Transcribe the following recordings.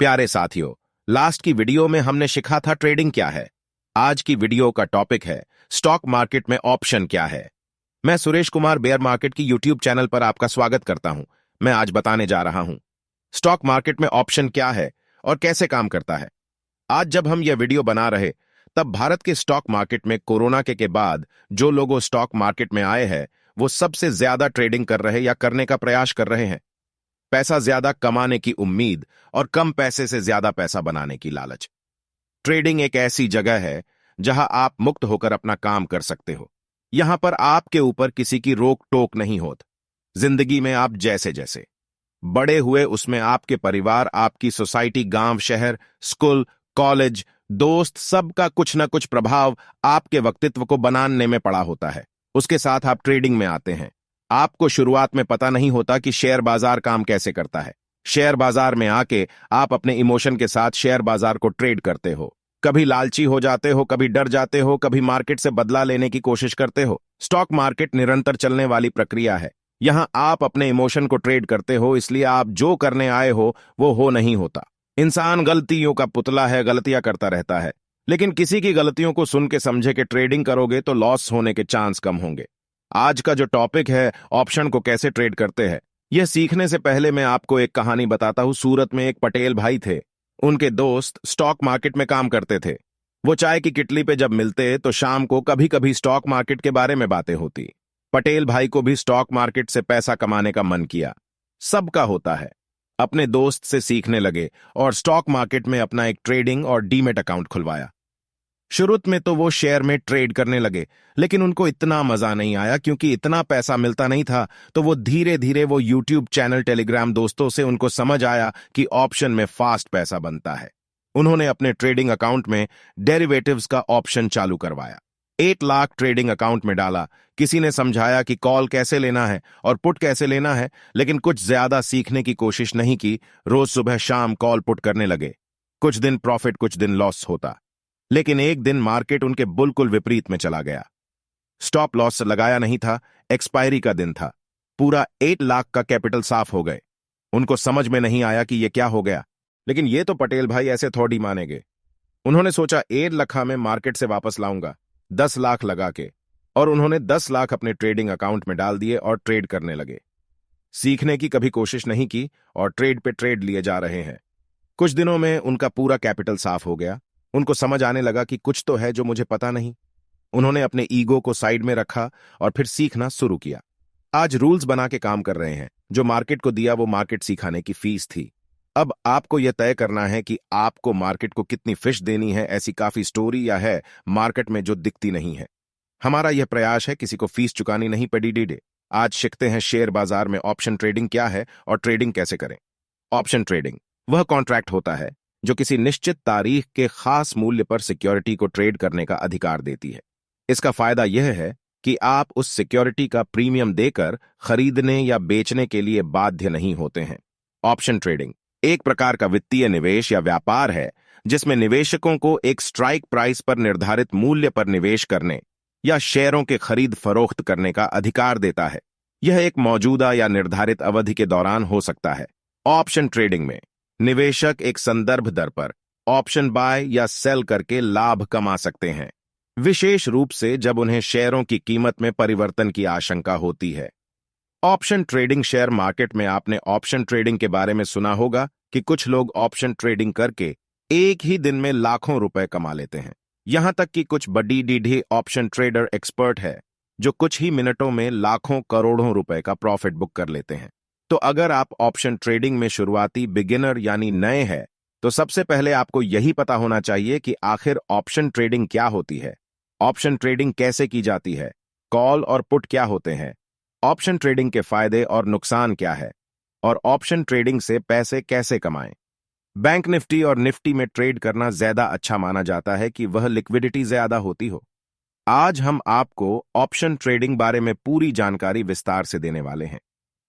प्यारे साथियों, लास्ट की वीडियो में हमने सीखा था ट्रेडिंग क्या है। आज की वीडियो का टॉपिक है स्टॉक मार्केट में ऑप्शन क्या है। मैं सुरेश कुमार बेयर मार्केट की यूट्यूब चैनल पर आपका स्वागत करता हूं। मैं आज बताने जा रहा हूं स्टॉक मार्केट में ऑप्शन क्या है और कैसे काम करता है। आज जब हम यह वीडियो बना रहे तब भारत के स्टॉक मार्केट में कोरोना के बाद जो लोग स्टॉक मार्केट में आए हैं वो सबसे ज्यादा ट्रेडिंग कर रहे या करने का प्रयास कर रहे हैं। पैसा ज्यादा कमाने की उम्मीद और कम पैसे से ज्यादा पैसा बनाने की लालच। ट्रेडिंग एक ऐसी जगह है जहां आप मुक्त होकर अपना काम कर सकते हो। यहां पर आपके ऊपर किसी की रोक टोक नहीं होती। जिंदगी में आप जैसे जैसे बड़े हुए उसमें आपके परिवार, आपकी सोसाइटी, गांव, शहर, स्कूल, कॉलेज, दोस्त, सबका कुछ न कुछ प्रभाव आपके व्यक्तित्व को बनाने में पड़ा होता है। उसके साथ आप ट्रेडिंग में आते हैं। आपको शुरुआत में पता नहीं होता कि शेयर बाजार काम कैसे करता है। शेयर बाजार में आके आप अपने इमोशन के साथ शेयर बाजार को ट्रेड करते हो। कभी लालची हो जाते हो, कभी डर जाते हो, कभी मार्केट से बदला लेने की कोशिश करते हो। स्टॉक मार्केट निरंतर चलने वाली प्रक्रिया है। यहां आप अपने इमोशन को ट्रेड करते हो, इसलिए आप जो करने आए हो वो हो नहीं होता। इंसान गलतियों का पुतला है, गलतियां करता रहता है। लेकिन किसी की गलतियों को सुन के समझे कि ट्रेडिंग करोगे तो लॉस होने के चांस कम होंगे। आज का जो टॉपिक है ऑप्शन को कैसे ट्रेड करते हैं, यह सीखने से पहले मैं आपको एक कहानी बताता हूं। सूरत में एक पटेल भाई थे। उनके दोस्त स्टॉक मार्केट में काम करते थे। वो चाय की किटली पे जब मिलते तो शाम को कभी कभी स्टॉक मार्केट के बारे में बातें होती। पटेल भाई को भी स्टॉक मार्केट से पैसा कमाने का मन किया। सबका होता है। अपने दोस्त से सीखने लगे और स्टॉक मार्केट में अपना एक ट्रेडिंग और डीमेट अकाउंट खुलवाया। शुरू में तो वो शेयर में ट्रेड करने लगे, लेकिन उनको इतना मजा नहीं आया क्योंकि इतना पैसा मिलता नहीं था। तो वो धीरे धीरे वो यूट्यूब चैनल, टेलीग्राम दोस्तों से उनको समझ आया कि ऑप्शन में फास्ट पैसा बनता है। उन्होंने अपने ट्रेडिंग अकाउंट में डेरिवेटिव्स का ऑप्शन चालू करवाया। 1 लाख ट्रेडिंग अकाउंट में डाला। किसी ने समझाया कि कॉल कैसे लेना है और पुट कैसे लेना है, लेकिन कुछ ज्यादा सीखने की कोशिश नहीं की। रोज सुबह शाम कॉल पुट करने लगे। कुछ दिन प्रॉफिट, कुछ दिन लॉस होता। लेकिन एक दिन मार्केट उनके बिल्कुल विपरीत में चला गया। स्टॉप लॉस लगाया नहीं था, एक्सपायरी का दिन था। पूरा 1 लाख का कैपिटल साफ हो गए। उनको समझ में नहीं आया कि यह क्या हो गया, लेकिन ये तो पटेल भाई ऐसे थोड़ी मानेंगे। उन्होंने सोचा 1 लाख में मार्केट से वापस लाऊंगा 10 लाख लगा के, और उन्होंने 10 लाख अपने ट्रेडिंग अकाउंट में डाल दिए और ट्रेड करने लगे। सीखने की कभी कोशिश नहीं की और ट्रेड पे ट्रेड लिए जा रहे हैं। कुछ दिनों में उनका पूरा कैपिटल साफ हो गया। उनको समझ आने लगा कि कुछ तो है जो मुझे पता नहीं। उन्होंने अपने ईगो को साइड में रखा और फिर सीखना शुरू किया। आज रूल्स बना के काम कर रहे हैं। जो मार्केट को दिया वो मार्केट सिखाने की फीस थी। अब आपको यह तय करना है कि आपको मार्केट को कितनी फिश देनी है। ऐसी काफी स्टोरी या है मार्केट में जो दिखती नहीं है। हमारा यह प्रयास है, किसी को फीस चुकानी नहीं पड़ी। डीडे आज सीखते हैं शेयर बाजार में ऑप्शन ट्रेडिंग क्या है और ट्रेडिंग कैसे करें। ऑप्शन ट्रेडिंग वह कॉन्ट्रैक्ट होता है जो किसी निश्चित तारीख के खास मूल्य पर सिक्योरिटी को ट्रेड करने का अधिकार देती है। इसका फायदा यह है कि आप उस सिक्योरिटी का प्रीमियम देकर खरीदने या बेचने के लिए बाध्य नहीं होते हैं। ऑप्शन ट्रेडिंग एक प्रकार का वित्तीय निवेश या व्यापार है जिसमें निवेशकों को एक स्ट्राइक प्राइस पर निर्धारित मूल्य पर निवेश करने या शेयरों के खरीद फरोख्त करने का अधिकार देता है। यह एक मौजूदा या निर्धारित अवधि के दौरान हो सकता है। ऑप्शन ट्रेडिंग में निवेशक एक संदर्भ दर पर ऑप्शन बाय या सेल करके लाभ कमा सकते हैं, विशेष रूप से जब उन्हें शेयरों की कीमत में परिवर्तन की आशंका होती है। ऑप्शन ट्रेडिंग शेयर मार्केट में आपने ऑप्शन ट्रेडिंग के बारे में सुना होगा कि कुछ लोग ऑप्शन ट्रेडिंग करके एक ही दिन में लाखों रुपए कमा लेते हैं। यहां तक कि कुछ बड़ी डीढ़ी ऑप्शन ट्रेडर एक्सपर्ट है जो कुछ ही मिनटों में लाखों करोड़ों रुपए का प्रॉफिट बुक कर लेते हैं। तो अगर आप ऑप्शन ट्रेडिंग में शुरुआती बिगिनर यानी नए हैं तो सबसे पहले आपको यही पता होना चाहिए कि आखिर ऑप्शन ट्रेडिंग क्या होती है, ऑप्शन ट्रेडिंग कैसे की जाती है, कॉल और पुट क्या होते हैं, ऑप्शन ट्रेडिंग के फायदे और नुकसान क्या है, और ऑप्शन ट्रेडिंग से पैसे कैसे कमाएं। बैंक निफ्टी और निफ्टी में ट्रेड करना ज्यादा अच्छा माना जाता है कि वह लिक्विडिटी ज्यादा होती हो। आज हम आपको ऑप्शन ट्रेडिंग बारे में पूरी जानकारी विस्तार से देने वाले हैं।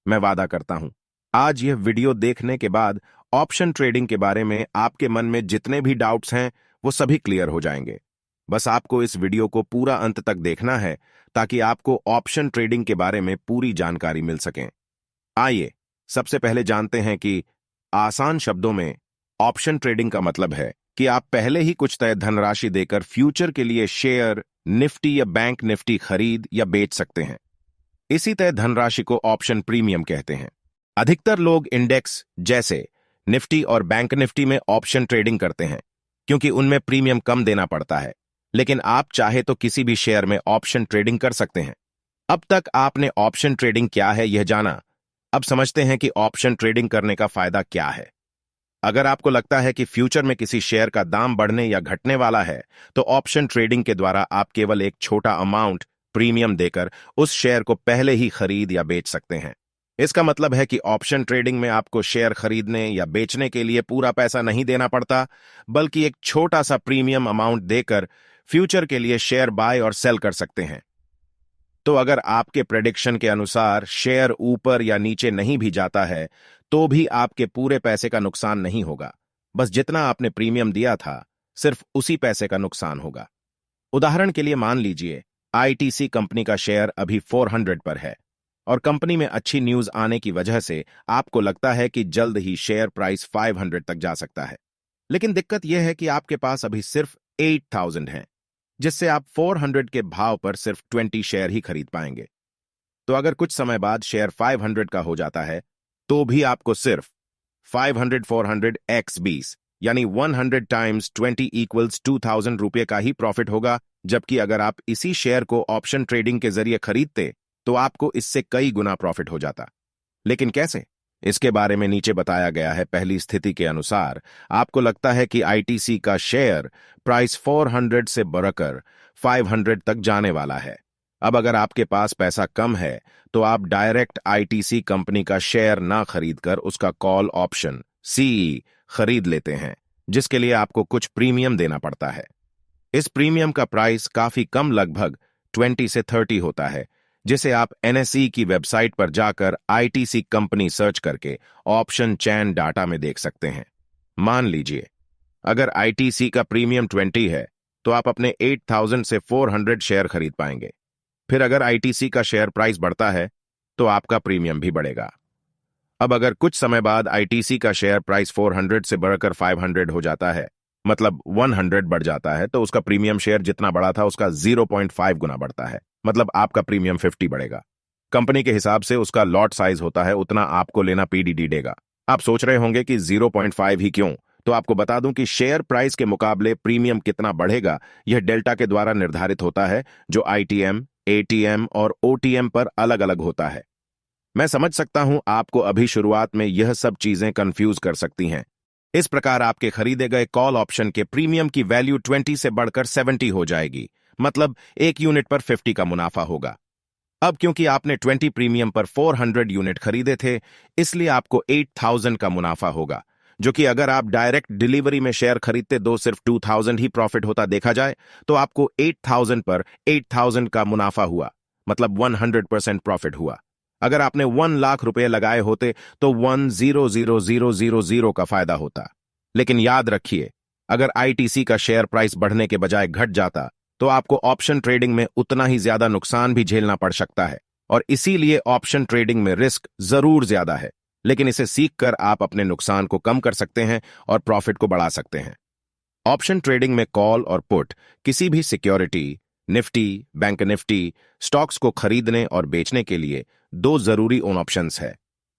मैं वादा करता हूं आज यह वीडियो देखने के बाद ऑप्शन ट्रेडिंग के बारे में आपके मन में जितने भी डाउट्स हैं वो सभी क्लियर हो जाएंगे। बस आपको इस वीडियो को पूरा अंत तक देखना है ताकि आपको ऑप्शन ट्रेडिंग के बारे में पूरी जानकारी मिल सके। आइए सबसे पहले जानते हैं कि आसान शब्दों में ऑप्शन ट्रेडिंग का मतलब है कि आप पहले ही कुछ तय धनराशि देकर फ्यूचर के लिए शेयर, निफ्टी या बैंक निफ्टी खरीद या बेच सकते हैं। इसी तय धनराशि को ऑप्शन प्रीमियम कहते हैं। अधिकतर लोग इंडेक्स जैसे निफ्टी और बैंक निफ्टी में ऑप्शन ट्रेडिंग करते हैं क्योंकि उनमें प्रीमियम कम देना पड़ता है, लेकिन आप चाहे तो किसी भी शेयर में ऑप्शन ट्रेडिंग कर सकते हैं। अब तक आपने ऑप्शन ट्रेडिंग क्या है यह जाना। अब समझते हैं कि ऑप्शन ट्रेडिंग करने का फायदा क्या है। अगर आपको लगता है कि फ्यूचर में किसी शेयर का दाम बढ़ने या घटने वाला है, तो ऑप्शन ट्रेडिंग के द्वारा आप केवल एक छोटा अमाउंट प्रीमियम देकर उस शेयर को पहले ही खरीद या बेच सकते हैं। इसका मतलब है कि ऑप्शन ट्रेडिंग में आपको शेयर खरीदने या बेचने के लिए पूरा पैसा नहीं देना पड़ता, बल्कि एक छोटा सा प्रीमियम अमाउंट देकर फ्यूचर के लिए शेयर बाय और सेल कर सकते हैं। तो अगर आपके प्रेडिक्शन के अनुसार शेयर ऊपर या नीचे नहीं भी जाता है, तो भी आपके पूरे पैसे का नुकसान नहीं होगा। बस जितना आपने प्रीमियम दिया था, सिर्फ उसी पैसे का नुकसान होगा। उदाहरण के लिए मान लीजिए आईटीसी कंपनी का शेयर अभी 400 पर है और कंपनी में अच्छी न्यूज आने की वजह से आपको लगता है कि जल्द ही शेयर प्राइस 500 तक जा सकता है। लेकिन दिक्कत यह है कि आपके पास अभी सिर्फ 8000 है, जिससे आप 400 के भाव पर सिर्फ 20 शेयर ही खरीद पाएंगे। तो अगर कुछ समय बाद शेयर 500 का हो जाता है, तो भी आपको सिर्फ 500 400 x 20 यानी 100 टाइम्स 20 इक्वल्स 2000 रुपये का ही प्रॉफिट होगा। जबकि अगर आप इसी शेयर को ऑप्शन ट्रेडिंग के जरिए खरीदते, तो आपको इससे कई गुना प्रॉफिट हो जाता। लेकिन कैसे? इसके बारे में नीचे बताया गया है। पहली स्थिति के अनुसार आपको लगता है कि आईटीसी का शेयर प्राइस 400 से बढ़कर 500 तक जाने वाला है। अब अगर आपके पास पैसा कम है, तो आप डायरेक्ट आईटीसी कंपनी का शेयर ना खरीदकर उसका कॉल ऑप्शन सीई खरीद लेते हैं, जिसके लिए आपको कुछ प्रीमियम देना पड़ता है। इस प्रीमियम का प्राइस काफी कम, लगभग 20 से 30 होता है, जिसे आप एनएसई की वेबसाइट पर जाकर आईटीसी कंपनी सर्च करके ऑप्शन चैन डाटा में देख सकते हैं। मान लीजिए अगर आईटीसी का प्रीमियम 20 है, तो आप अपने 8000 से 400 शेयर खरीद पाएंगे। फिर अगर आईटीसी का शेयर प्राइस बढ़ता है, तो आपका प्रीमियम भी बढ़ेगा। अब अगर कुछ समय बाद आईटीसी का शेयर प्राइस 400 से बढ़कर 500 हो जाता है, मतलब 100 बढ़ जाता है, तो उसका प्रीमियम शेयर जितना बढ़ा था उसका 0.5 गुना बढ़ता है, मतलब आपका प्रीमियम 50 बढ़ेगा। कंपनी के हिसाब से उसका लॉट साइज होता है, उतना आपको लेना पीडीडी देगा। आप सोच रहे होंगे कि 0.5 ही क्यों? तो आपको बता दूं कि शेयर प्राइस के मुकाबले प्रीमियम कितना बढ़ेगा, यह डेल्टा के द्वारा निर्धारित होता है, जो आईटीएम, एटीएम और ओटीएम पर अलग अलग होता है। मैं समझ सकता हूं आपको अभी शुरुआत में यह सब चीजें कंफ्यूज कर सकती हैं। इस प्रकार आपके खरीदे गए कॉल ऑप्शन के प्रीमियम की वैल्यू 20 से बढ़कर 70 हो जाएगी, मतलब एक यूनिट पर 50 का मुनाफा होगा। अब क्योंकि आपने 20 प्रीमियम पर 400 यूनिट खरीदे थे, इसलिए आपको 8000 का मुनाफा होगा, जो कि अगर आप डायरेक्ट डिलीवरी में शेयर खरीदते तो सिर्फ 2000 ही प्रॉफिट होता देखा जाए, तो आपको 8000 पर 8000 का मुनाफा हुआ, मतलब 100% प्रॉफिट हुआ। अगर आपने 1 लाख रुपए लगाए होते तो 1,000,000 का फायदा होता। लेकिन याद रखिए, अगर आईटीसी का शेयर प्राइस बढ़ने के बजाय घट जाता, तो आपको ऑप्शन ट्रेडिंग में उतना ही ज्यादा नुकसान भी झेलना पड़ सकता है, और इसीलिए ऑप्शन ट्रेडिंग में रिस्क जरूर ज्यादा है, लेकिन इसे सीखकर आप अपने नुकसान को कम कर सकते हैं और प्रॉफिट को बढ़ा सकते हैं। ऑप्शन ट्रेडिंग में कॉल और पुट किसी भी security, Nifty, bank Nifty, stocks को खरीदने और बेचने के लिए दो जरूरी ओन ऑप्शंस है।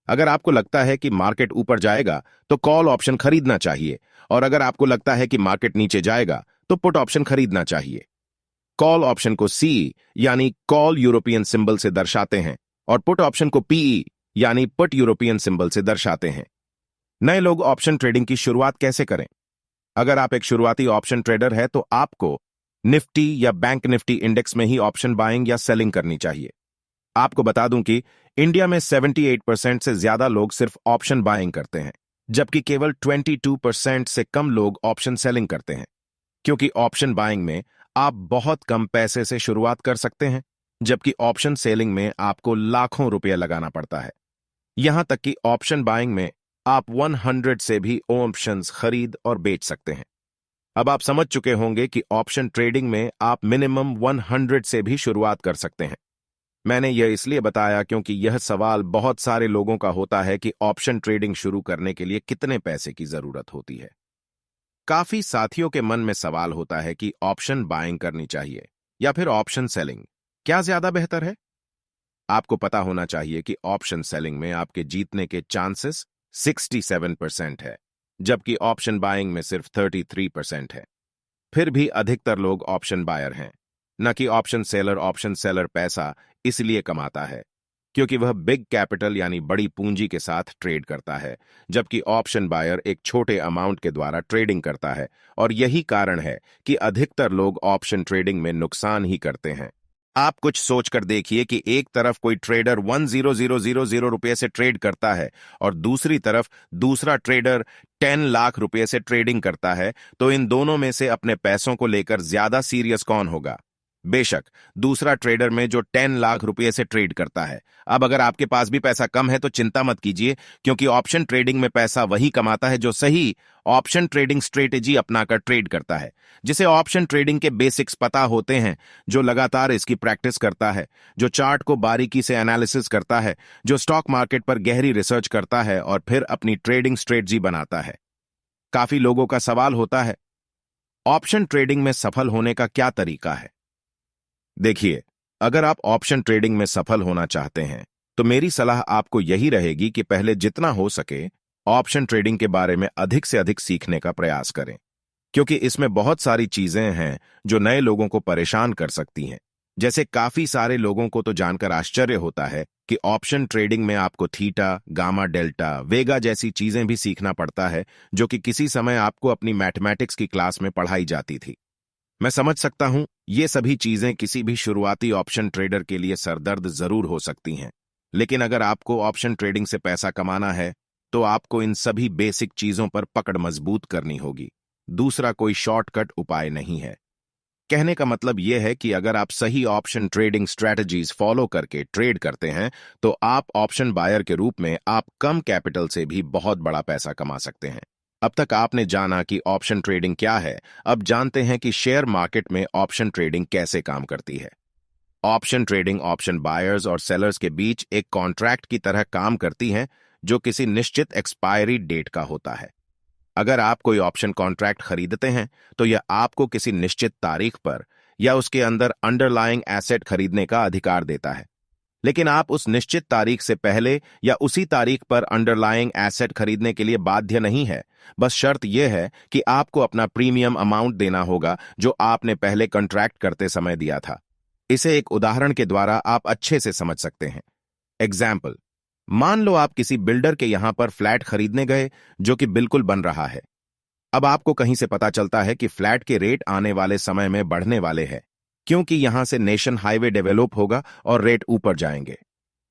अगर आपको लगता है कि मार्केट ऊपर जाएगा, तो कॉल ऑप्शन खरीदना चाहिए, और अगर आपको लगता है कि मार्केट नीचे जाएगा, तो पुट ऑप्शन खरीदना चाहिए। कॉल ऑप्शन को सी यानी कॉल यूरोपियन सिंबल से दर्शाते हैं, और पुट ऑप्शन को पीई यानी पुट यूरोपियन सिंबल से दर्शाते हैं। नए लोग ऑप्शन ट्रेडिंग की शुरुआत कैसे करें? अगर आप एक शुरुआती ऑप्शन ट्रेडर है, तो आपको निफ्टी या बैंक निफ्टी इंडेक्स में ही ऑप्शन बाइंग या सेलिंग करनी चाहिए। आपको बता दूं कि इंडिया में 78% से ज्यादा लोग सिर्फ ऑप्शन बाइंग करते हैं, जबकि केवल 22% से कम लोग ऑप्शन सेलिंग करते हैं। क्योंकि ऑप्शन बाइंग में आप बहुत कम पैसे से शुरुआत कर सकते हैं, जबकि ऑप्शन सेलिंग में आपको लाखों रुपए लगाना पड़ता है। यहां तक कि ऑप्शन बाइंग में आप 100 से भी ऑप्शंस खरीद और बेच सकते हैं। अब आप समझ चुके होंगे कि ऑप्शन ट्रेडिंग में आप मिनिमम 100 से भी शुरुआत कर सकते हैं। मैंने यह इसलिए बताया क्योंकि यह सवाल बहुत सारे लोगों का होता है कि ऑप्शन ट्रेडिंग शुरू करने के लिए कितने पैसे की जरूरत होती है। काफी साथियों के मन में सवाल होता है कि ऑप्शन बाइंग करनी चाहिए या फिर ऑप्शन सेलिंग, क्या ज्यादा बेहतर है। आपको पता होना चाहिए कि ऑप्शन सेलिंग में आपके जीतने के चांसेस 67% है, जबकि ऑप्शन बाइंग में सिर्फ 33% है। फिर भी अधिकतर लोग ऑप्शन बायर हैं, न कि ऑप्शन सेलर। ऑप्शन सेलर पैसा इसलिए कमाता है क्योंकि वह बिग कैपिटल यानी बड़ी पूंजी के साथ ट्रेड करता है, जबकि ऑप्शन बायर एक छोटे अमाउंट के द्वारा ट्रेडिंग करता है। और यही कारण है कि अधिकतर लोग ऑप्शन ट्रेडिंग में नुकसान ही करते हैं। आप कुछ सोचकर देखिए कि एक तरफ कोई ट्रेडर 10,000 रुपये से ट्रेड करता है और दूसरी तरफ दूसरा ट्रेडर 10 लाख रुपये से ट्रेडिंग करता है, तो इन दोनों में से अपने पैसों को लेकर ज्यादा सीरियस कौन होगा? बेशक दूसरा ट्रेडर में जो 10 लाख रुपये से ट्रेड करता है। अब अगर आपके पास भी पैसा कम है तो चिंता मत कीजिए, क्योंकि ऑप्शन ट्रेडिंग में पैसा वही कमाता है जो सही ऑप्शन ट्रेडिंग स्ट्रेटेजी अपनाकर ट्रेड करता है, जिसे ऑप्शन ट्रेडिंग के बेसिक्स पता होते हैं, जो लगातार इसकी प्रैक्टिस करता है, जो चार्ट को बारीकी से एनालिसिस करता है, जो स्टॉक मार्केट पर गहरी रिसर्च करता है और फिर अपनी ट्रेडिंग स्ट्रेटजी बनाता है। काफी लोगों का सवाल होता है, ऑप्शन ट्रेडिंग में सफल होने का क्या तरीका है? देखिए, अगर आप ऑप्शन ट्रेडिंग में सफल होना चाहते हैं तो मेरी सलाह आपको यही रहेगी कि पहले जितना हो सके ऑप्शन ट्रेडिंग के बारे में अधिक से अधिक सीखने का प्रयास करें, क्योंकि इसमें बहुत सारी चीजें हैं जो नए लोगों को परेशान कर सकती हैं। जैसे काफी सारे लोगों को तो जानकर आश्चर्य होता है कि ऑप्शन ट्रेडिंग में आपको थीटा, गामा, डेल्टा, वेगा जैसी चीजें भी सीखना पड़ता है, जो कि किसी समय आपको अपनी मैथमेटिक्स की क्लास में पढ़ाई जाती थी। मैं समझ सकता हूं, ये सभी चीजें किसी भी शुरुआती ऑप्शन ट्रेडर के लिए सरदर्द जरूर हो सकती हैं, लेकिन अगर आपको ऑप्शन ट्रेडिंग से पैसा कमाना है तो आपको इन सभी बेसिक चीजों पर पकड़ मजबूत करनी होगी। दूसरा कोई शॉर्टकट उपाय नहीं है। कहने का मतलब यह है कि अगर आप सही ऑप्शन ट्रेडिंग स्ट्रैटेजीज फॉलो करके ट्रेड करते हैं तो आप ऑप्शन बायर के रूप में आप कम कैपिटल से भी बहुत बड़ा पैसा कमा सकते हैं। अब तक आपने जाना कि ऑप्शन ट्रेडिंग क्या है, अब जानते हैं कि शेयर मार्केट में ऑप्शन ट्रेडिंग कैसे काम करती है। ऑप्शन ट्रेडिंग ऑप्शन बायर्स और सेलर्स के बीच एक कॉन्ट्रैक्ट की तरह काम करती है, जो किसी निश्चित एक्सपायरी डेट का होता है। अगर आप कोई ऑप्शन कॉन्ट्रैक्ट खरीदते हैं तो यह आपको किसी निश्चित तारीख पर या उसके अंदर अंडरलाइंग एसेट खरीदने का अधिकार देता है, लेकिन आप उस निश्चित तारीख से पहले या उसी तारीख पर अंडरलाइंग एसेट खरीदने के लिए बाध्य नहीं है। बस शर्त यह है कि आपको अपना प्रीमियम अमाउंट देना होगा जो आपने पहले कॉन्ट्रैक्ट करते समय दिया था। इसे एक उदाहरण के द्वारा आप अच्छे से समझ सकते हैं। एग्जाम्पल, मान लो आप किसी बिल्डर के यहां पर फ्लैट खरीदने गए जो कि बिल्कुल बन रहा है। अब आपको कहीं से पता चलता है कि फ्लैट के रेट आने वाले समय में बढ़ने वाले हैं, क्योंकि यहां से नेशन हाईवे डेवलप होगा और रेट ऊपर जाएंगे।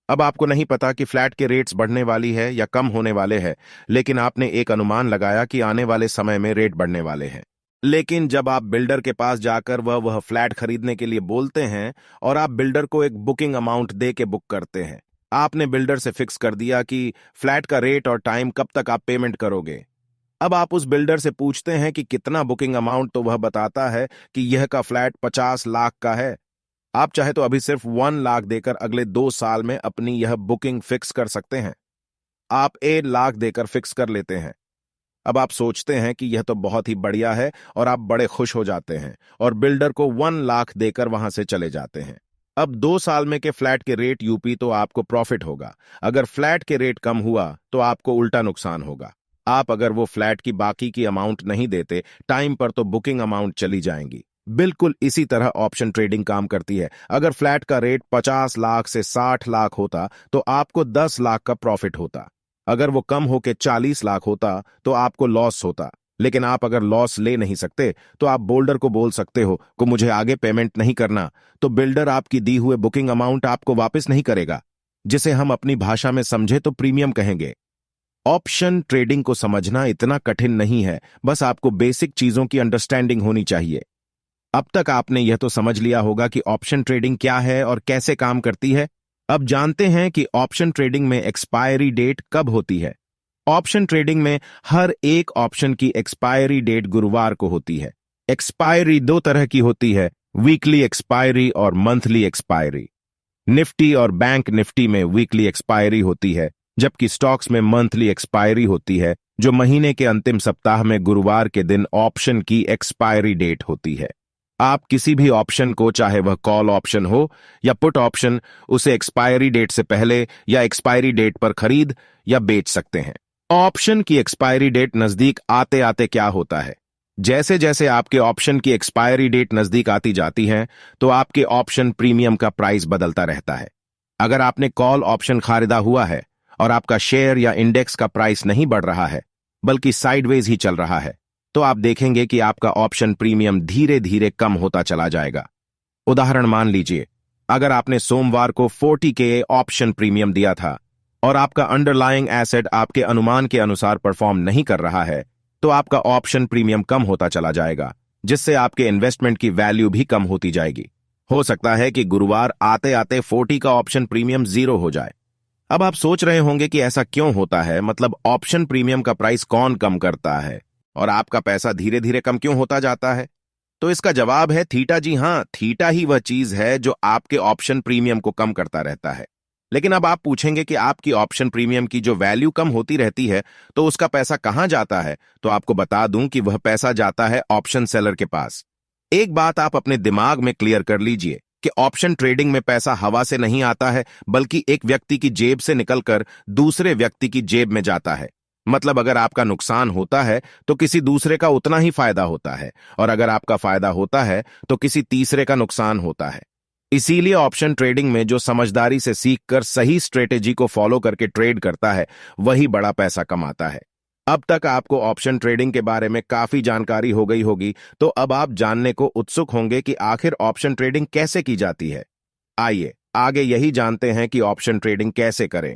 अब आपको नहीं पता कि फ्लैट के रेट्स बढ़ने वाली है या कम होने वाले हैं, लेकिन आपने एक अनुमान लगाया कि आने वाले समय में रेट बढ़ने वाले हैं। लेकिन जब आप बिल्डर के पास जाकर वह फ्लैट खरीदने के लिए बोलते हैं और आप बिल्डर को एक बुकिंग अमाउंट दे के बुक करते हैं, आपने बिल्डर से फिक्स कर दिया कि फ्लैट का रेट और टाइम कब तक आप पेमेंट करोगे। अब आप उस बिल्डर से पूछते हैं कि कितना बुकिंग अमाउंट, तो वह बताता है कि यह का फ्लैट 50 लाख का है। आप चाहे तो अभी सिर्फ 1 लाख देकर अगले 2 साल में अपनी यह बुकिंग फिक्स कर सकते हैं। आप 1 लाख देकर फिक्स कर लेते हैं। अब आप सोचते हैं कि यह तो बहुत ही बढ़िया है और आप बड़े खुश हो जाते हैं और बिल्डर को 1 लाख देकर वहां से चले जाते हैं। अब 2 साल में के फ्लैट के रेट यूपी तो आपको प्रॉफिट होगा। अगर फ्लैट के रेट कम हुआ तो आपको उल्टा नुकसान होगा। आप अगर वो फ्लैट की बाकी की अमाउंट नहीं देते टाइम पर तो बुकिंग अमाउंट चली जाएंगी। बिल्कुल इसी तरह ऑप्शन ट्रेडिंग काम करती है। अगर फ्लैट का रेट 50 लाख से 60 लाख होता तो आपको 10 लाख का प्रॉफिट होता। अगर वो कम होकर 40 लाख होता तो आपको लॉस होता। लेकिन आप अगर लॉस ले नहीं सकते तो आप बिल्डर को बोल सकते हो कि मुझे आगे पेमेंट नहीं करना, तो बिल्डर आपकी दी हुए बुकिंग अमाउंट आपको वापस नहीं करेगा, जिसे हम अपनी भाषा में समझे तो प्रीमियम कहेंगे। ऑप्शन ट्रेडिंग को समझना इतना कठिन नहीं है, बस आपको बेसिक चीजों की अंडरस्टैंडिंग होनी चाहिए। अब तक आपने यह तो समझ लिया होगा कि ऑप्शन ट्रेडिंग क्या है और कैसे काम करती है। अब जानते हैं कि ऑप्शन ट्रेडिंग में एक्सपायरी डेट कब होती है। ऑप्शन ट्रेडिंग में हर एक ऑप्शन की एक्सपायरी डेट गुरुवार को होती है। एक्सपायरी 2 तरह की होती है, वीकली एक्सपायरी और मंथली एक्सपायरी। निफ्टी और बैंक निफ्टी में वीकली एक्सपायरी होती है, जबकि स्टॉक्स में मंथली एक्सपायरी होती है, जो महीने के अंतिम सप्ताह में गुरुवार के दिन ऑप्शन की एक्सपायरी डेट होती है। आप किसी भी ऑप्शन को, चाहे वह कॉल ऑप्शन हो या पुट ऑप्शन, उसे एक्सपायरी डेट से पहले या एक्सपायरी डेट पर खरीद या बेच सकते हैं। ऑप्शन की एक्सपायरी डेट नजदीक आते आते क्या होता है, जैसे जैसे आपके ऑप्शन की एक्सपायरी डेट नजदीक आती जाती है, तो आपके ऑप्शन प्रीमियम का प्राइस बदलता रहता है। अगर आपने कॉल ऑप्शन खरीदा हुआ है और आपका शेयर या इंडेक्स का प्राइस नहीं बढ़ रहा है, बल्कि साइडवेज ही चल रहा है, तो आप देखेंगे कि आपका ऑप्शन प्रीमियम धीरे धीरे कम होता चला जाएगा। उदाहरण मान लीजिए, अगर आपने सोमवार को 40 के ऑप्शन प्रीमियम दिया था और आपका अंडरलाइंग एसेट आपके अनुमान के अनुसार परफॉर्म नहीं कर रहा है, तो आपका ऑप्शन प्रीमियम कम होता चला जाएगा, जिससे आपके इन्वेस्टमेंट की वैल्यू भी कम होती जाएगी। हो सकता है कि गुरुवार आते आते 40 का ऑप्शन प्रीमियम 0 हो जाए। अब आप सोच रहे होंगे कि ऐसा क्यों होता है, मतलब ऑप्शन प्रीमियम का प्राइस कौन कम करता है और आपका पैसा धीरे धीरे कम क्यों होता जाता है? तो इसका जवाब है थीटा। जी हां, थीटा ही वह चीज है जो आपके ऑप्शन प्रीमियम को कम करता रहता है। लेकिन अब आप पूछेंगे कि आपकी ऑप्शन प्रीमियम की जो वैल्यू कम होती रहती है, तो उसका पैसा कहां जाता है? तो आपको बता दूं कि वह पैसा जाता है ऑप्शन सेलर के पास। एक बात आप अपने दिमाग में क्लियर कर लीजिए कि ऑप्शन ट्रेडिंग में पैसा हवा से नहीं आता है, बल्कि एक व्यक्ति की जेब से निकलकर दूसरे व्यक्ति की जेब में जाता है। मतलब अगर आपका नुकसान होता है तो किसी दूसरे का उतना ही फायदा होता है, और अगर आपका फायदा होता है तो किसी तीसरे का नुकसान होता है। इसीलिए ऑप्शन ट्रेडिंग में जो समझदारी से सीखकर सही स्ट्रेटेजी को फॉलो करके ट्रेड करता है, वही बड़ा पैसा कमाता है। अब तक आपको ऑप्शन ट्रेडिंग के बारे में काफी जानकारी हो गई होगी, तो अब आप जानने को उत्सुक होंगे कि आखिर ऑप्शन ट्रेडिंग कैसे की जाती है। आइए आगे यही जानते हैं कि ऑप्शन ट्रेडिंग कैसे करें।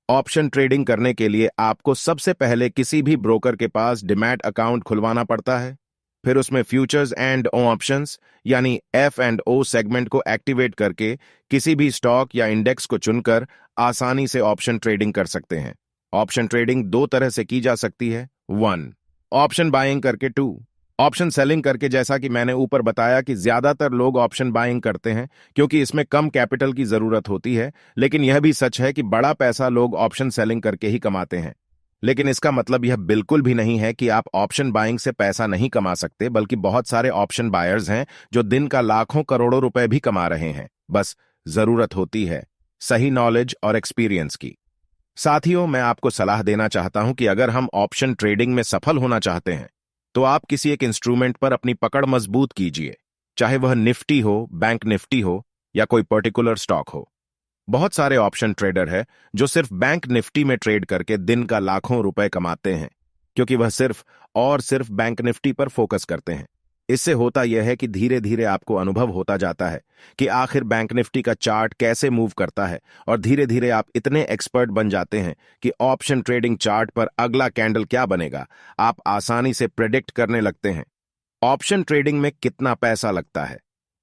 ऑप्शन ट्रेडिंग करने के लिए आपको सबसे पहले किसी भी ब्रोकर के पास डिमैट अकाउंट खुलवाना पड़ता है। फिर उसमें फ्यूचर्स एंड ऑप्शंस यानी F&O सेगमेंट को एक्टिवेट करके किसी भी स्टॉक या इंडेक्स को चुनकर आसानी से ऑप्शन ट्रेडिंग कर सकते हैं। ऑप्शन ट्रेडिंग दो तरह से की जा सकती है। 1. ऑप्शन बाइंग करके। 2. ऑप्शन सेलिंग करके। जैसा कि मैंने ऊपर बताया कि ज्यादातर लोग ऑप्शन बाइंग करते हैं क्योंकि इसमें कम कैपिटल की जरूरत होती है, लेकिन यह भी सच है कि बड़ा पैसा लोग ऑप्शन सेलिंग करके ही कमाते हैं। लेकिन इसका मतलब यह बिल्कुल भी नहीं है कि आप ऑप्शन बाइंग से पैसा नहीं कमा सकते, बल्कि बहुत सारे ऑप्शन बायर्स हैं जो दिन का लाखों करोड़ों रुपए भी कमा रहे हैं। बस जरूरत होती है सही नॉलेज और एक्सपीरियंस की। साथियों, मैं आपको सलाह देना चाहता हूं कि अगर हम ऑप्शन ट्रेडिंग में सफल होना चाहते हैं, तो आप किसी एक इंस्ट्रूमेंट पर अपनी पकड़ मजबूत कीजिए, चाहे वह निफ्टी हो, बैंक निफ्टी हो या कोई पर्टिकुलर स्टॉक हो। बहुत सारे ऑप्शन ट्रेडर हैं जो सिर्फ बैंक निफ्टी में ट्रेड करके दिन का लाखों रुपए कमाते हैं, क्योंकि वह सिर्फ और सिर्फ बैंक निफ्टी पर फोकस करते हैं। इससे होता यह है कि धीरे धीरे आपको अनुभव होता जाता है कि आखिर बैंक निफ्टी का चार्ट कैसे मूव करता है, और धीरे धीरे आप इतने एक्सपर्ट बन जाते हैं कि ऑप्शन ट्रेडिंग चार्ट पर अगला कैंडल क्या बनेगा, आप आसानी से प्रेडिक्ट करने लगते हैं। ऑप्शन ट्रेडिंग में कितना पैसा लगता है?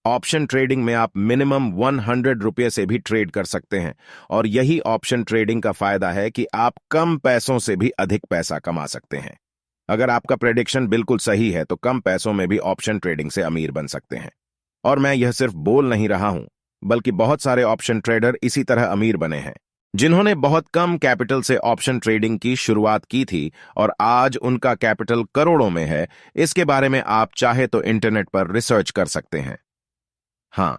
ऑप्शन ट्रेडिंग में आप मिनिमम 100 रुपये से भी ट्रेड कर सकते हैं, और यही ऑप्शन ट्रेडिंग का फायदा है कि आप कम पैसों से भी अधिक पैसा कमा सकते हैं। अगर आपका प्रेडिक्शन बिल्कुल सही है तो कम पैसों में भी ऑप्शन ट्रेडिंग से अमीर बन सकते हैं। और मैं यह सिर्फ बोल नहीं रहा हूं, बल्कि बहुत सारे ऑप्शन ट्रेडर इसी तरह अमीर बने हैं, जिन्होंने बहुत कम कैपिटल से ऑप्शन ट्रेडिंग की शुरुआत की थी और आज उनका कैपिटल करोड़ों में है। इसके बारे में आप चाहे तो इंटरनेट पर रिसर्च कर सकते हैं। हाँ,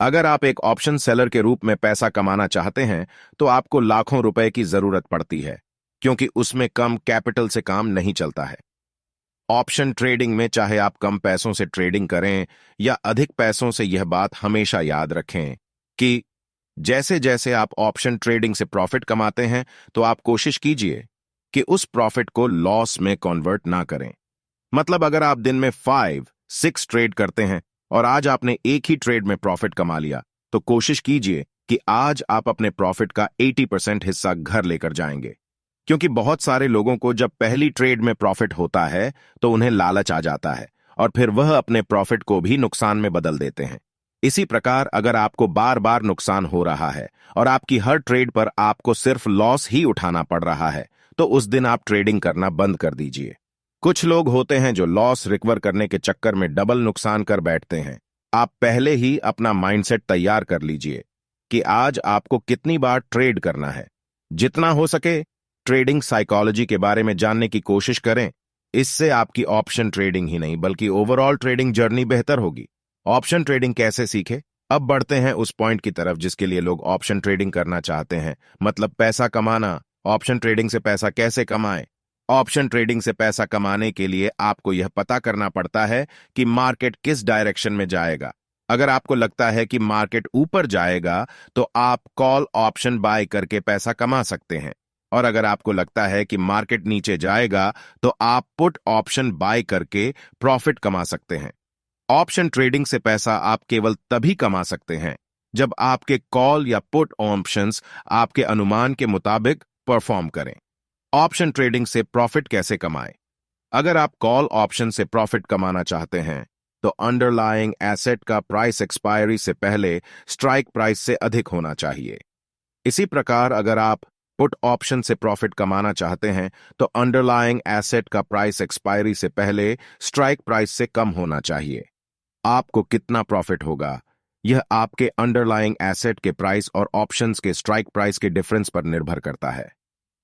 अगर आप एक ऑप्शन सेलर के रूप में पैसा कमाना चाहते हैं, तो आपको लाखों रुपए की जरूरत पड़ती है, क्योंकि उसमें कम कैपिटल से काम नहीं चलता है। ऑप्शन ट्रेडिंग में चाहे आप कम पैसों से ट्रेडिंग करें या अधिक पैसों से, यह बात हमेशा याद रखें कि जैसे जैसे आप ऑप्शन ट्रेडिंग से प्रॉफिट कमाते हैं, तो आप कोशिश कीजिए कि उस प्रॉफिट को लॉस में कन्वर्ट ना करें। मतलब अगर आप दिन में 5-6 ट्रेड करते हैं और आज आपने एक ही ट्रेड में प्रॉफिट कमा लिया, तो कोशिश कीजिए कि आज आप अपने प्रॉफिट का 80% हिस्सा घर लेकर जाएंगे। क्योंकि बहुत सारे लोगों को जब पहली ट्रेड में प्रॉफिट होता है तो उन्हें लालच आ जाता है और फिर वह अपने प्रॉफिट को भी नुकसान में बदल देते हैं। इसी प्रकार अगर आपको बार बार नुकसान हो रहा है और आपकी हर ट्रेड पर आपको सिर्फ लॉस ही उठाना पड़ रहा है, तो उस दिन आप ट्रेडिंग करना बंद कर दीजिए। कुछ लोग होते हैं जो लॉस रिकवर करने के चक्कर में डबल नुकसान कर बैठते हैं। आप पहले ही अपना माइंडसेट तैयार कर लीजिए कि आज आपको कितनी बार ट्रेड करना है। जितना हो सके ट्रेडिंग साइकोलॉजी के बारे में जानने की कोशिश करें। इससे आपकी ऑप्शन ट्रेडिंग ही नहीं बल्कि ओवरऑल ट्रेडिंग जर्नी बेहतर होगी। ऑप्शन ट्रेडिंग कैसे सीखे? अब बढ़ते हैं उस पॉइंट की तरफ जिसके लिए लोग ऑप्शन ट्रेडिंग करना चाहते हैं, मतलब पैसा कमाना। ऑप्शन ट्रेडिंग से पैसा कैसे कमाएं? ऑप्शन ट्रेडिंग से पैसा कमाने के लिए आपको यह पता करना पड़ता है कि मार्केट किस डायरेक्शन में जाएगा। अगर आपको लगता है कि मार्केट ऊपर जाएगा तो आप कॉल ऑप्शन बाय करके पैसा कमा सकते हैं, और अगर आपको लगता है कि मार्केट नीचे जाएगा तो आप पुट ऑप्शन बाय करके प्रॉफिट कमा सकते हैं। ऑप्शन ट्रेडिंग से पैसा आप केवल तभी कमा सकते हैं जब आपके कॉल या पुट ऑप्शंस आपके अनुमान के मुताबिक परफॉर्म करें। ऑप्शन ट्रेडिंग से प्रॉफिट कैसे कमाएं? अगर आप कॉल ऑप्शन से प्रॉफिट कमाना चाहते हैं तो अंडरलाइंग एसेट का प्राइस एक्सपायरी से पहले स्ट्राइक प्राइस से अधिक होना चाहिए। इसी प्रकार अगर आप पुट ऑप्शन से प्रॉफिट कमाना चाहते हैं तो अंडरलाइंग एसेट का प्राइस एक्सपायरी से पहले स्ट्राइक प्राइस से कम होना चाहिए। आपको कितना प्रॉफिट होगा यह आपके अंडरलाइंग एसेट के प्राइस और ऑप्शंस के स्ट्राइक प्राइस के डिफरेंस पर निर्भर करता है।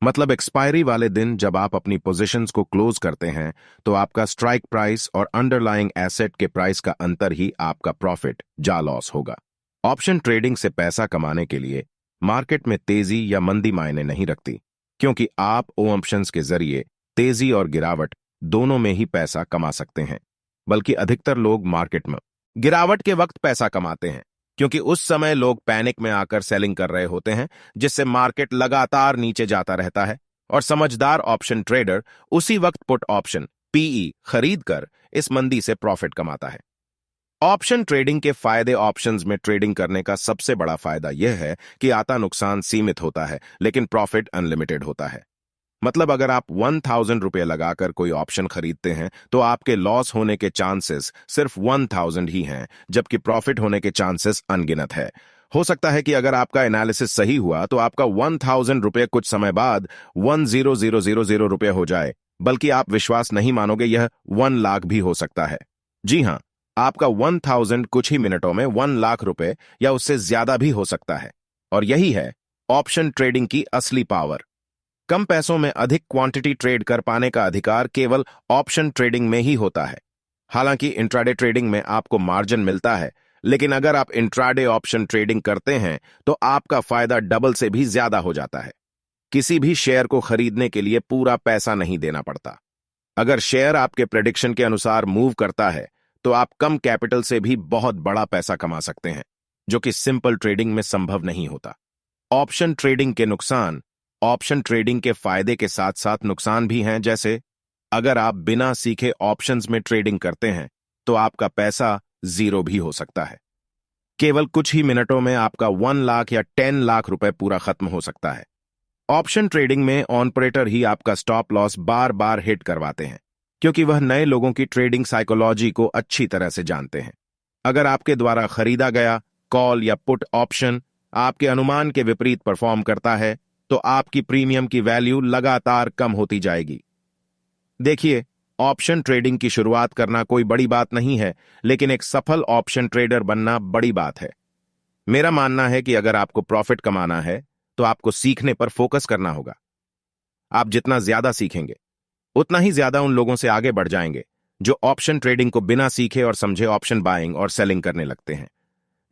मतलब एक्सपायरी वाले दिन जब आप अपनी पोजीशंस को क्लोज करते हैं तो आपका स्ट्राइक प्राइस और अंडरलाइंग एसेट के प्राइस का अंतर ही आपका प्रॉफिट या लॉस होगा। ऑप्शन ट्रेडिंग से पैसा कमाने के लिए मार्केट में तेजी या मंदी मायने नहीं रखती, क्योंकि आप ऑप्शंस के जरिए तेजी और गिरावट दोनों में ही पैसा कमा सकते हैं। बल्कि अधिकतर लोग मार्केट में गिरावट के वक्त पैसा कमाते हैं, क्योंकि उस समय लोग पैनिक में आकर सेलिंग कर रहे होते हैं, जिससे मार्केट लगातार नीचे जाता रहता है। और समझदार ऑप्शन ट्रेडर उसी वक्त पुट ऑप्शन पीई खरीदकर इस मंदी से प्रॉफिट कमाता है। ऑप्शन ट्रेडिंग के फायदे। ऑप्शंस में ट्रेडिंग करने का सबसे बड़ा फायदा यह है कि आता नुकसान सीमित होता है लेकिन प्रॉफिट अनलिमिटेड होता है। मतलब अगर आप 1000 रुपये लगाकर कोई ऑप्शन खरीदते हैं तो आपके लॉस होने के चांसेस सिर्फ 1000 ही हैं, जबकि प्रॉफिट होने के चांसेस अनगिनत है। हो सकता है कि अगर आपका एनालिसिस सही हुआ तो आपका 1000 रुपये कुछ समय बाद 10,000 रुपये हो जाए, बल्कि आप विश्वास नहीं मानोगे यह 1 लाख भी हो सकता है। जी हां, आपका 1000 कुछ ही मिनटों में 1 लाख रुपए या उससे ज्यादा भी हो सकता है। और यही है ऑप्शन ट्रेडिंग की असली पावर। कम पैसों में अधिक क्वांटिटी ट्रेड कर पाने का अधिकार केवल ऑप्शन ट्रेडिंग में ही होता है। हालांकि इंट्राडे ट्रेडिंग में आपको मार्जिन मिलता है, लेकिन अगर आप इंट्राडे ऑप्शन ट्रेडिंग करते हैं तो आपका फायदा डबल से भी ज्यादा हो जाता है। किसी भी शेयर को खरीदने के लिए पूरा पैसा नहीं देना पड़ता। अगर शेयर आपके प्रेडिक्शन के अनुसार मूव करता है तो आप कम कैपिटल से भी बहुत बड़ा पैसा कमा सकते हैं, जो कि सिंपल ट्रेडिंग में संभव नहीं होता। ऑप्शन ट्रेडिंग के नुकसान। ऑप्शन ट्रेडिंग के फायदे के साथ साथ नुकसान भी हैं, जैसे अगर आप बिना सीखे ऑप्शंस में ट्रेडिंग करते हैं तो आपका पैसा 0 भी हो सकता है। केवल कुछ ही मिनटों में आपका 1 लाख या 10 लाख रुपए पूरा खत्म हो सकता है। ऑप्शन ट्रेडिंग में ऑपरेटर ही आपका स्टॉप लॉस बार बार हिट करवाते हैं, क्योंकि वह नए लोगों की ट्रेडिंग साइकोलॉजी को अच्छी तरह से जानते हैं। अगर आपके द्वारा खरीदा गया कॉल या पुट ऑप्शन आपके अनुमान के विपरीत परफॉर्म करता है तो आपकी प्रीमियम की वैल्यू लगातार कम होती जाएगी। देखिए, ऑप्शन ट्रेडिंग की शुरुआत करना कोई बड़ी बात नहीं है, लेकिन एक सफल ऑप्शन ट्रेडर बनना बड़ी बात है। मेरा मानना है कि अगर आपको प्रॉफिट कमाना है तो आपको सीखने पर फोकस करना होगा। आप जितना ज्यादा सीखेंगे उतना ही ज्यादा उन लोगों से आगे बढ़ जाएंगे जो ऑप्शन ट्रेडिंग को बिना सीखे और समझे ऑप्शन बाइंग और सेलिंग करने लगते हैं।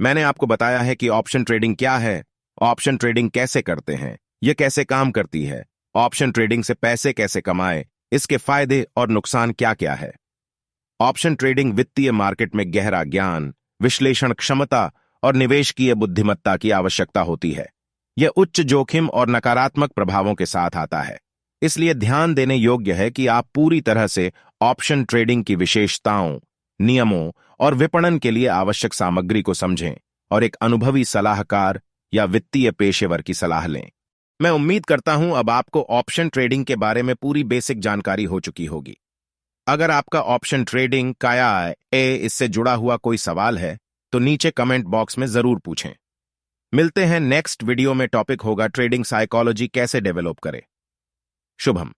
मैंने आपको बताया है कि ऑप्शन ट्रेडिंग क्या है, ऑप्शन ट्रेडिंग कैसे करते हैं, यह कैसे काम करती है, ऑप्शन ट्रेडिंग से पैसे कैसे कमाए, इसके फायदे और नुकसान क्या क्या है। ऑप्शन ट्रेडिंग वित्तीय मार्केट में गहरा ज्ञान, विश्लेषण क्षमता और निवेशकीय बुद्धिमत्ता की आवश्यकता होती है। यह उच्च जोखिम और नकारात्मक प्रभावों के साथ आता है, इसलिए ध्यान देने योग्य है कि आप पूरी तरह से ऑप्शन ट्रेडिंग की विशेषताओं, नियमों और विपणन के लिए आवश्यक सामग्री को समझें और एक अनुभवी सलाहकार या वित्तीय पेशेवर की सलाह लें। मैं उम्मीद करता हूं अब आपको ऑप्शन ट्रेडिंग के बारे में पूरी बेसिक जानकारी हो चुकी होगी। अगर आपका ऑप्शन ट्रेडिंग क्या है इससे जुड़ा हुआ कोई सवाल है तो नीचे कमेंट बॉक्स में जरूर पूछें। मिलते हैं नेक्स्ट वीडियो में। टॉपिक होगा ट्रेडिंग साइकोलॉजी कैसे डेवलप करें। शुभम।